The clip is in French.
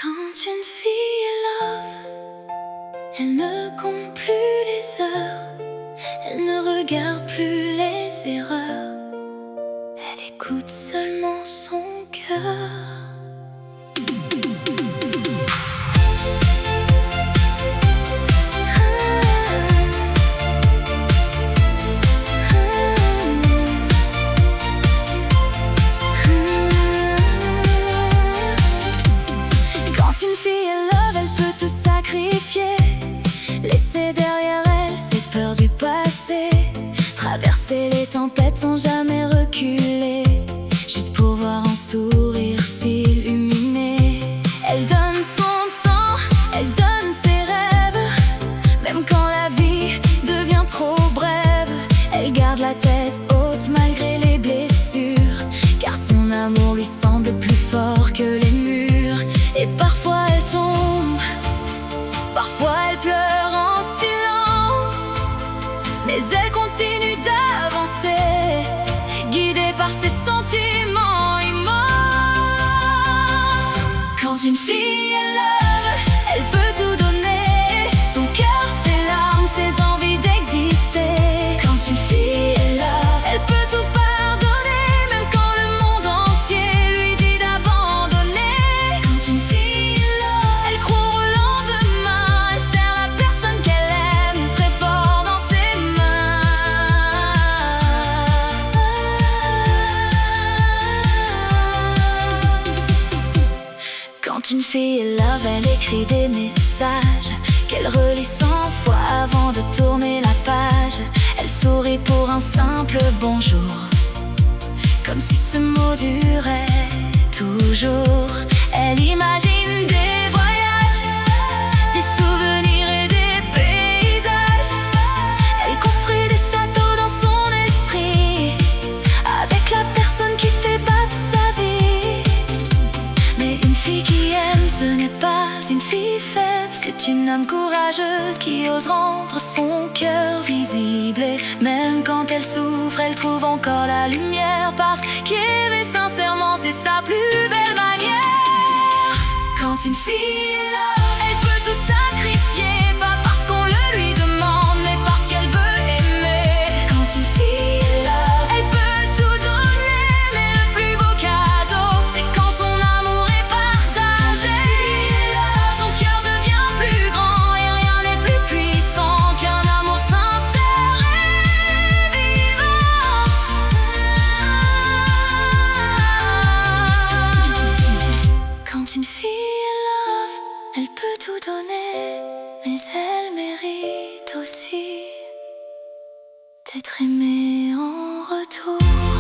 Quand une fille est love, elle ne compte plus les heures, elle ne regarde plus les erreurs, elle écoute seulement son cœur. Quand une fille est love, elle peut tout sacrifier, laisser derrière elle ses peurs du passé, traverser les tempêtes sans jamais reculer, juste pour voir un sourire s'illuminer. Elle donne son temps, elle donne ses rêves, même quand la vie devient trop brève. Elle garde la tête haute malgré les blessures, car son amour lui semble plus fort que les murs. Et parfois elle tombe, parfois elle pleure en silence, mais elle continue d'avancer, guidée par ses sentiments immenses. Quand une fille est love, elle peut tout donner, son cœur, ses larmes, ses envies d'exister. Quand une fille est love, elle peut tout pardonner, même quand le monde entier lui dit d'abandonner. Quand une fille est love, elle croit au lendemain, elle serre la personne qu'elle aime très fort dans ses mains. Quand une fille est love, elle écrit des messages qu'elle relit 100 fois avant de tourner la page. Elle sourit pour un simple bonjour, comme si ce mot durait toujours. Elle imagine des voyages, des souvenirs et des paysages. Elle construit des châteaux dans son esprit, avec la personne qui fait battre sa vie. Mais une fille qui aime, ce n'est pas une fille faible, c'est une âme courageuse qui ose rendre son cœur visible. Et même quand elle souffre, elle trouve encore la lumière, parce qu'aimer sincèrement, c'est sa plus belle manière. Quand une fille est love, elle peut tout sacrifier, pas parce qu'on le lui demande, mais parce qu'elle veut aimer. Quand une fille est love, elle peut tout donner, mais le plus beau cadeau, c'est quand son amour est partagé. Son cœur devient plus grand et rien n'est plus puissant qu'un amour sincère et vivant. Quand une fille est love, elle peut tout donner, mais elle mérite aussi d'être aimée en retour.